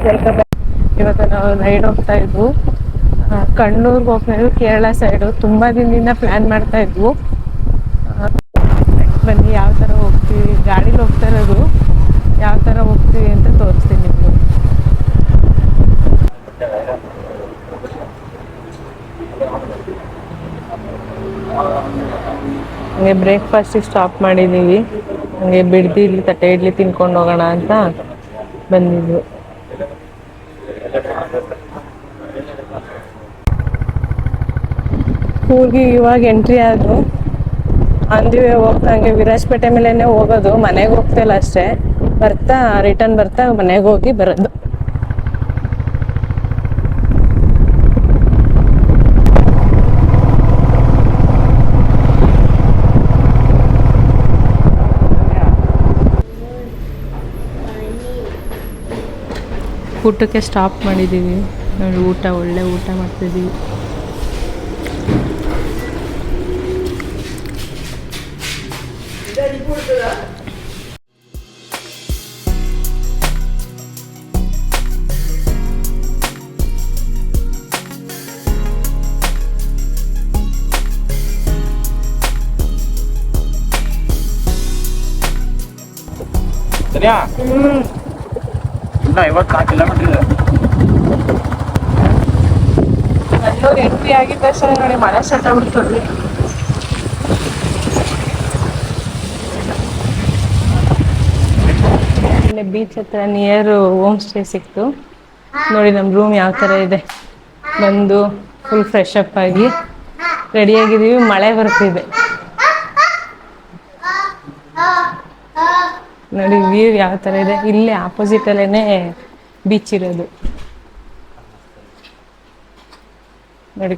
Welcome back. ಇವತ್ತು ನಾವು ride ಹೋಗ್ತಾ ಇದ್ವು, ಕಣ್ಣೂರ್ಗೆ ಹೋಗ್ತಾ ಇದ್ವು, ಕೇರಳ ಸೈಡು. ತುಂಬಾ ದಿನದಿಂದ ಪ್ಲಾನ್ ಮಾಡ್ತಾ ಇದ್ವು. ಬನ್ನಿ ಯಾವ ಥರ ಹೋಗ್ತೀವಿ, ಗಾಡೀಲಿ ಹೋಗ್ತಾ ಇರೋದು, ಯಾವ ಥರ ಹೋಗ್ತೀವಿ ಅಂತ ತೋರಿಸ್ತೀನಿ ನಿಮಗೆ. ಹಂಗೆ ಬ್ರೇಕ್ಫಾಸ್ಟಿಗೆ ಸ್ಟಾಪ್ ಮಾಡಿದ್ದೀವಿ. ಹಂಗೆ ಬಿಡ್ದಿ ಇಲ್ಲಿ ತಟ್ಟೆ ಇಡ್ಲಿ ತಿನ್ಕೊಂಡು ಹೋಗೋಣ ಅಂತ ಬಂದಿದ್ವು. ಊರಿಗೆ ಇವಾಗ ಎಂಟ್ರಿ ಆದ್ರು. ಅಂದಿವೆ ಹೋಗ್ದಂಗೆ ವಿರಾಜಪೇಟೆ ಮೇಲೆನೆ ಹೋಗೋದು, ಮನೆಗೆ ಹೋಗ್ತಿಲ್ಲ ಅಷ್ಟೇ. ರಿಟರ್ನ್ ಬರ್ತಾ ಮನೆಗೆ ಹೋಗಿ ಬರೋದು. ಊಟಕ್ಕೆ ಸ್ಟಾಪ್ ಮಾಡಿದ್ದೀವಿ ನೋಡಿ. ಒಳ್ಳೆ ಊಟ ಮಾಡ್ತಿದ್ದೀವಿ. ಇನ್ನ 54 ಕಿಲೋಮೀಟರ್ ಇದೆ. ಕಣ್ಣೂರು ಎಂಟ್ರಿ ಆಗಿದ್ದ ತಕ್ಷಣ ನೋಡಿ ಮಳೆ ಸ್ಟಾರ್ಟ್ ಆಗ್ಬಿಡ್ತದೆ. ಇಲ್ಲೇ ಬೀಚ್ ಹತ್ರ ನಿಯರ್ ಹೋಮ್ ಸ್ಟೇ ಸಿಕ್ತು ನೋಡಿ. ನಮ್ಮ ರೂಮ್ ಯಾವ ಥರ ಇದೆ. ಬಂದು ಫುಲ್ ಫ್ರೆಶ್ ಅಪ್ ಆಗಿ ರೆಡಿಯಾಗಿದ್ದೀವಿ. ಮಳೆ ಬರ್ತಿದೆ ನೋಡಿ. ವ್ಯೂ ಯಾವ ಥರ ಇದೆ. ಇಲ್ಲೇ ಆಪೋಸಿಟಲ್ಲೇ ಬೀಚ್ ಇರೋದು ನೋಡಿ.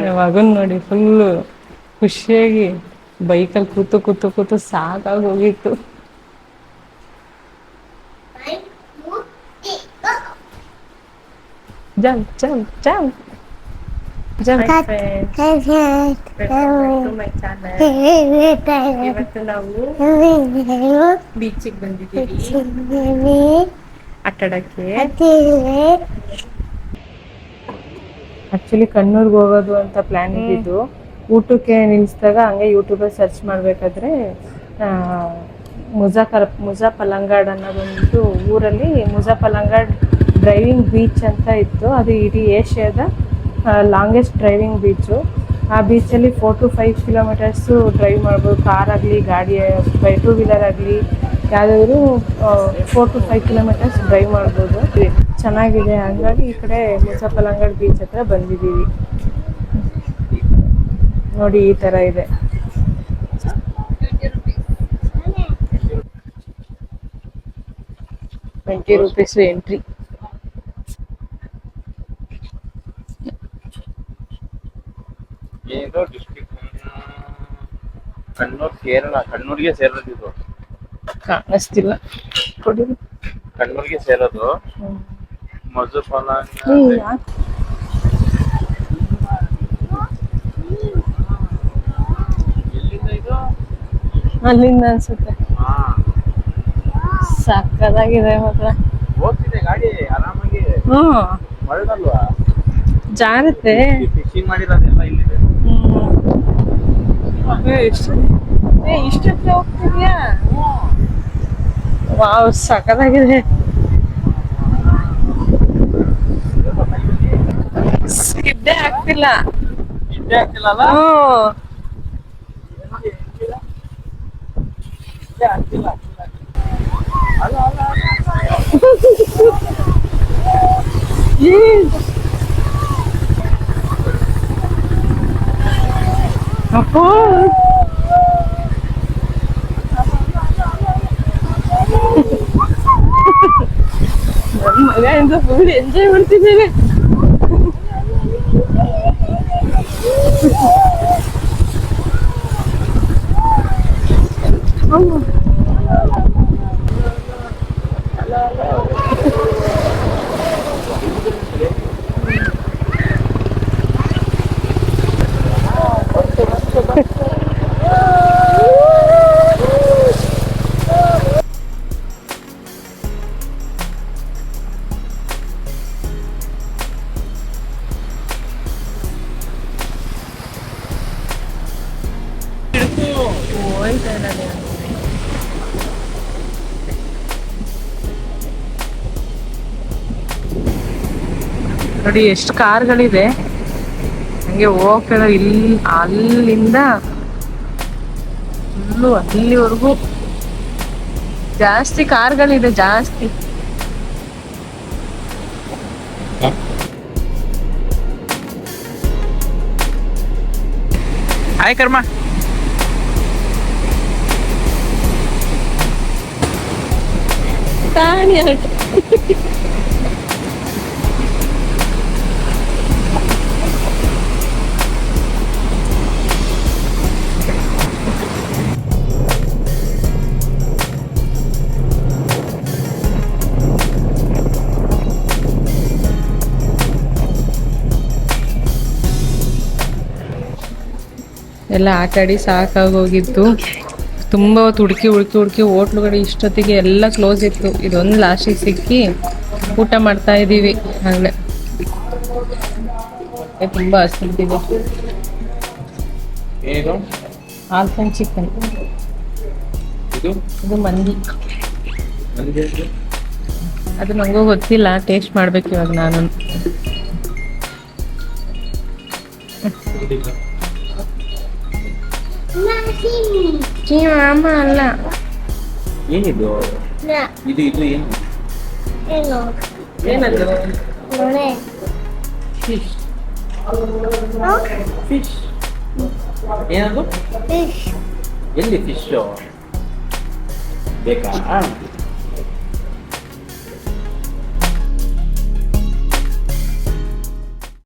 ಯಾವಾಗ ನೋಡಿ ಫುಲ್ಲು ಖುಷಿಯಾಗಿ ಬೈಕಲ್ಲಿ ಕೂತು ಕೂತು ಕೂತು ಸಾಕಾಗಿ ಹೋಗಿತ್ತು. Jump jump jump jump. ಇವತ್ತು ನಾವು ಬೀಚಿಗೆ ಬಂದಿದ್ದೀವಿ ಆಟಾಡಕ್ಕೆ. ಆಕ್ಚುಲಿ ಕಣ್ಣೂರ್ಗೆ ಹೋಗೋದು ಅಂತ ಪ್ಲಾನ್ ಇದ್ದಿದ್ದು. ಊಟಕ್ಕೆ ನಿಲ್ಲಿಸಿದಾಗ ಹಂಗೆ ಯೂಟ್ಯೂಬಲ್ಲಿ ಸರ್ಚ್ ಮಾಡಬೇಕಾದ್ರೆ ಮುಜಾಫಲಂಗಾಡ್ ಅನ್ನೋದೊಂದು ಊರಲ್ಲಿ ಮುಜಾಫಲಂಗಾಡ್ ಡ್ರೈವಿಂಗ್ ಬೀಚ್ ಅಂತ ಇತ್ತು. ಅದು ಇಡೀ ಏಷ್ಯಾದ ಲಾಂಗೆಸ್ಟ್ ಡ್ರೈವಿಂಗ್ ಬೀಚು. ಆ ಬೀಚಲ್ಲಿ 4 to 5 ಕಿಲೋಮೀಟರ್ಸು ಡ್ರೈವ್ ಮಾಡ್ಬೋದು. ಕಾರ್ ಆಗಲಿ, ಗಾಡಿ ಟೂ ವೀಲರ್ ಆಗಲಿ, ಯಾವುದಾದ್ರೂ 4 to 5 ಕಿಲೋಮೀಟರ್ಸ್ ಡ್ರೈವ್ ಮಾಡ್ಬೋದು. ಚೆನ್ನಾಗಿದೆ. ಹಾಗಾಗಿ ಈ ಕಡೆ ಮುಜಾಫಲಂಗಾಡ್ ಬೀಚ್ ಹತ್ರ ಬಂದಿದ್ದೀವಿ ನೋಡಿ. ಈ ಥರ ಇದೆ. ₹20 ಎಂಟ್ರಿ. ಇದು ಡಿಸ್ಟ್ರಿಕ್ಟ್ ಕಣ್ಣೂರು, ಕೇರಳ. ಕಣ್ಣೂರಿಗೆ ಸೇರೋದು. ಕಾಣಿಸ್ತಿಲ್ಲ ಕೊಡಿ. ಕಣ್ಣೂರಿಗೆ ಸೇರೋದು ಮುಜಾಫಲಂಗಾಡ್. ಎಲ್ಲಿಂದ ಇದು? ಅಲ್ಲಿಂದ ಅನ್ಸುತ್ತೆ. ಸಕ್ಕದಾಗಿದೆ ಮಾತ್ರ. ಹೋಗ್ತಿದೆ ಗಾಡಿ ಆರಾಮಾಗಿ. ಮರಳಲ್ವಾ? ಜಾರತ್ತೆ. ಫಿಶಿಂಗ್ ಮಾಡಿರೋದೆಲ್ಲ ಇಲ್ಲಿದೆ. ಇಷ್ಟಕ್ಕೆ ಹೋಗ್ತಿದ್ಯಾ? ವಾವ್, ಸಕ್ಕದಾಗಿದೆ. ಇದ್ದೇ ಆಗ್ತಿಲ್ಲ. ಆಗ್ತಿಲ್ಲ. ಅಪ್ಪೋ ನನ್ನ ಮಗ ಇಂದ ಫುಲ್ ಎಂಜಾಯ್ ಮಾಡ್ತಿದ್ದೇನೆ. ಕಾಯ್ತಾ ಇಲ್ಲ ನೀವು. ನೋಡಿ ಎಷ್ಟು ಕಾರ್ಗಳಿದೆ. ಹಂಗೆ ಹೋಗ್ತೇವೆ ಅಲ್ಲಿಂದ ಫುಲ್ಲು ಅಲ್ಲಿವರೆಗೂ ಜಾಸ್ತಿ ಕಾರ್ಗಳಿದೆ ಜಾಸ್ತಿ. ಹಾಯ್ ಕರ್ಮ. ಕಾಣಿ ಎಲ್ಲ ಆಟಾಡಿ ಸಾಕಾಗೋಗಿತ್ತು. ತುಂಬ ಹೊತ್ತು ಹುಡುಕಿ ಹೋಟ್ಲುಗಳು ಇಷ್ಟೊತ್ತಿಗೆ ಎಲ್ಲ ಕ್ಲೋಸ್ ಇತ್ತು. ಇದೊಂದು ಲಾಸ್ಟಿಗೆ ಸಿಕ್ಕಿ ಊಟ ಮಾಡ್ತಾ ಇದ್ದೀವಿ. ಆಗಲೇ ತುಂಬ ಹಸಿದಿದೆ. ಏನು ಆಲ್ಫನ್ ಚಿಕನ್ ಇದು ಮಂದಿ. ಅದು ನನಗೂ ಗೊತ್ತಿಲ್ಲ, ಟೇಸ್ಟ್ ಮಾಡ್ಬೇಕು ಇವಾಗ ನಾನು. ಅಮ್ಮ ಅಲ್ಲ, ಏನಿದು ಇದು ಏನು ಏನದು? ಫಿಶ್ ಫಿಶ್ ಏನದು? ಎಲ್ಲಿ ಫಿಶ್ ಬೇಕಾ?